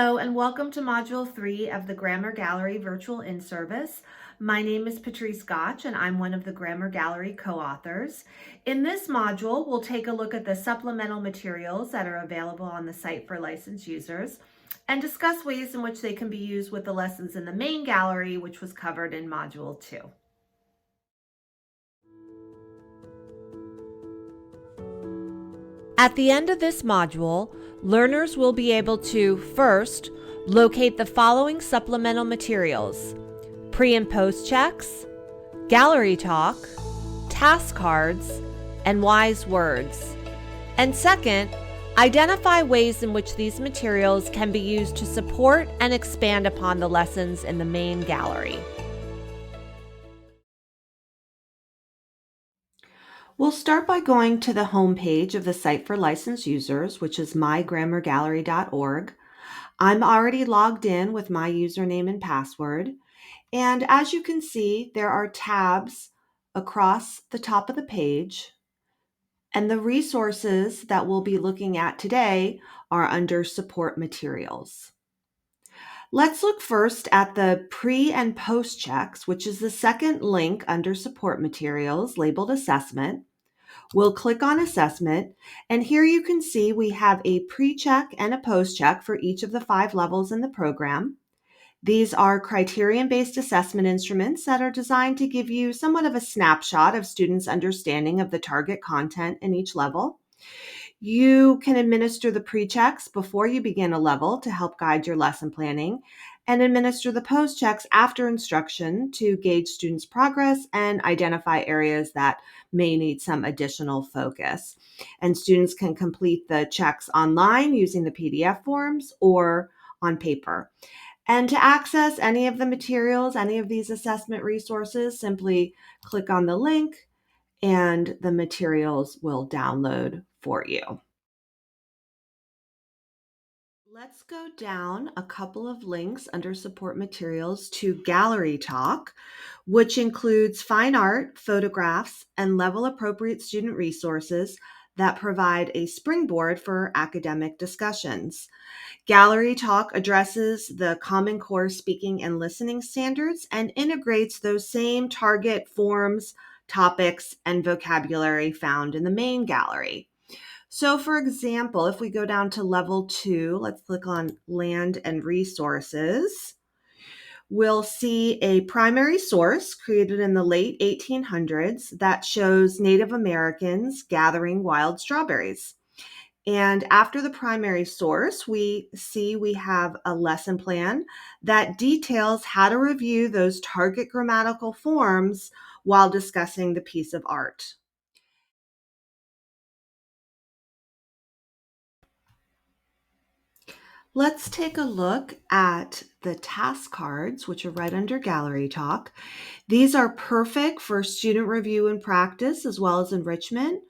Hello and welcome to Module 3 of the Grammar Gallery Virtual In-Service. My name is Patrice Gotch and I'm one of the Grammar Gallery co-authors. In this module, we'll take a look at the supplemental materials that are available on the site for licensed users and discuss ways in which they can be used with the lessons in the main gallery, which was covered in Module 2. At the end of this module, learners will be able to, first, locate the following supplemental materials: pre- and post-checks, gallery talk, task cards, and wise words. And second, identify ways in which these materials can be used to support and expand upon the lessons in the main gallery. We'll start by going to the home page of the site for licensed users, which is mygrammargallery.org. I'm already logged in with my username and password. And as you can see, there are tabs across the top of the page. And the resources that we'll be looking at today are under support materials. Let's look first at the pre- and post checks, which is the second link under support materials labeled assessment. We'll click on assessment, and here you can see we have a pre-check and a post-check for each of the 5 levels in the program. These are criterion-based assessment instruments that are designed to give you somewhat of a snapshot of students' understanding of the target content in each level. You can administer the pre-checks before you begin a level to help guide your lesson planning, and administer the post-checks after instruction to gauge students' progress and identify areas that may need some additional focus. And students can complete the checks online using the PDF forms or on paper. And to access any of the materials, any of these assessment resources, simply click on the link and the materials will download for you. Let's go down a couple of links under support materials to Gallery Talk, which includes fine art, photographs, and level appropriate student resources that provide a springboard for academic discussions. Gallery Talk addresses the Common Core speaking and listening standards and integrates those same target forms, topics, and vocabulary found in the main gallery. So for example, if we go down to level 2, let's click on land and resources. We'll see a primary source created in the late 1800s that shows Native Americans gathering wild strawberries. And after the primary source, we have a lesson plan that details how to review those target grammatical forms while discussing the piece of art. Let's take a look at the task cards, which are right under Gallery Talk. These are perfect for student review and practice as well as enrichment.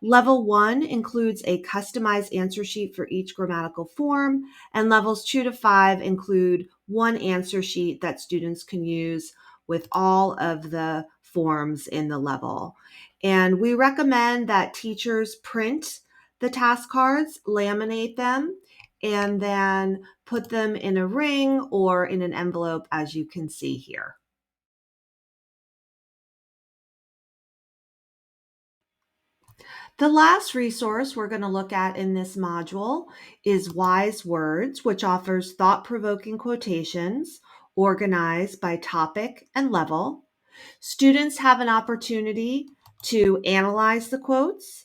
Level 1 includes a customized answer sheet for each grammatical form, and levels 2 to 5 include one answer sheet that students can use with all of the forms in the level. And we recommend that teachers print the task cards, laminate them, and then put them in a ring or in an envelope, as you can see here. The last resource we're going to look at in this module is Wise Words, which offers thought-provoking quotations organized by topic and level. Students have an opportunity to analyze the quotes,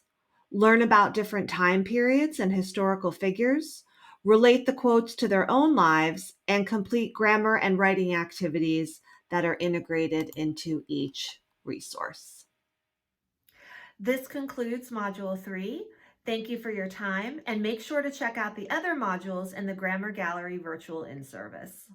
learn about different time periods and historical figures, relate the quotes to their own lives, and complete grammar and writing activities that are integrated into each resource. This concludes Module 3. Thank you for your time, and make sure to check out the other modules in the Grammar Gallery Virtual In-Service.